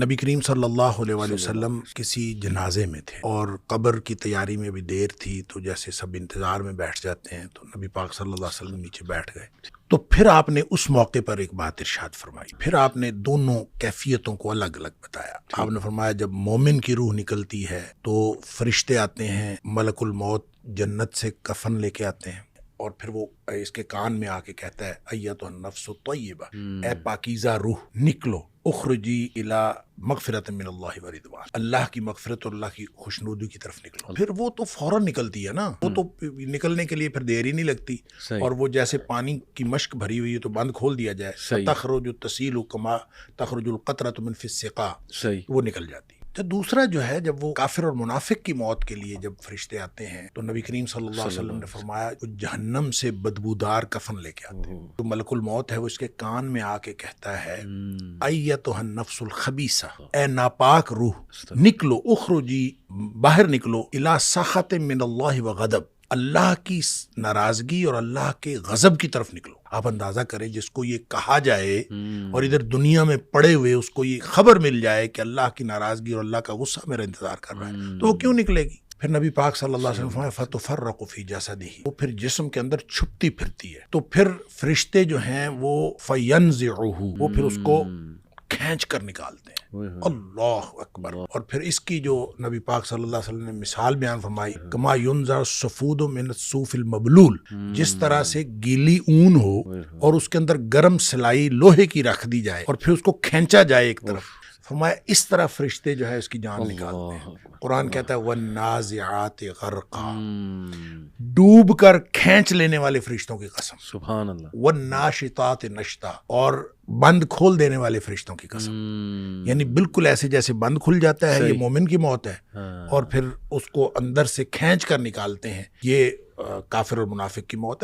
نبی کریم صلی اللہ علیہ وآلہ وسلم کسی جنازے میں تھے اور قبر کی تیاری میں بھی دیر تھی، تو جیسے سب انتظار میں بیٹھ جاتے ہیں تو نبی پاک صلی اللہ علیہ وسلم نیچے بیٹھ گئے۔ تو پھر آپ نے اس موقع پر ایک بات ارشاد فرمائی، پھر آپ نے دونوں کیفیتوں کو الگ الگ بتایا۔ آپ نے فرمایا جب مومن کی روح نکلتی ہے تو فرشتے آتے ہیں، ملک الموت جنت سے کفن لے کے آتے ہیں اور پھر وہ اس کے کان میں آ کے کہتا ہے ایتھا النفس الطیبہ، اے پاکیزہ روح نکلو، اخرجی الی مغفرت من اللہ و رضوان، اللہ کی مغفرت اور اللہ کی خوشنودی کی طرف نکلو۔ پھر وہ تو فوراً نکلتی ہے نا، وہ تو نکلنے کے لیے پھر دیر ہی نہیں لگتی، اور وہ جیسے پانی کی مشک بھری ہوئی ہے تو بند کھول دیا جائے، تخرج تسیل کما تخرج القطرۃ من فی السقا، وہ نکل جاتی۔ تو دوسرا جو ہے، جب وہ کافر اور منافق کی موت کے لیے جب فرشتے آتے ہیں تو نبی کریم صلی اللہ علیہ وسلم نے فرمایا وہ جہنم سے بدبودار کفن لے کے آتے ہیں، تو ملک الموت ہے وہ اس کے کان میں آ کے کہتا ہے ایتھا النفس الخبیثہ، اے ناپاک روح نکلو، اخرجی باہر نکلو، الی سخط من اللہ و غضب، اللہ کی ناراضگی اور اللہ کے غضب کی طرف نکلو۔ آپ اندازہ کریں جس کو یہ کہا جائے اور ادھر دنیا میں پڑے ہوئے اس کو یہ خبر مل جائے کہ اللہ کی ناراضگی اور اللہ کا غصہ میرا انتظار کر رہا ہے، تو وہ کیوں نکلے گی؟ پھر نبی پاک صلی اللہ علیہ وسلم فتفرق فی جسدہ، وہ پھر جسم کے اندر چھپتی پھرتی ہے، تو پھر فرشتے جو ہیں وہ فینزعہ، وہ پھر اس کو کھینچ کر نکالتے ہیں۔ اللہ اکبر۔ اور پھر اس کی جو نبی پاک صلی اللہ علیہ وسلم نے مثال بیان فرمائی، کما ینزع الصفود من الصوف المبلول، جس طرح سے گیلی اون ہو اور اس کے اندر گرم سلائی لوہے کی رکھ دی جائے اور پھر اس کو کھینچا جائے ایک طرف، فرمایا اس طرح فرشتے جو ہے اس کی جان نکالتے ہیں۔ قرآن کہتا ہے والنازعات غرقا، ڈوب کر کھینچ لینے والے فرشتوں کی قسم، سبحان اللہ، والناشطات نشطا، اور بند کھول دینے والے فرشتوں کی قسم، یعنی بالکل ایسے جیسے بند کھل جاتا ہے، یہ مومن کی موت ہے، اور پھر اس کو اندر سے کھینچ کر نکالتے ہیں، یہ کافر اور منافق کی موت ہے۔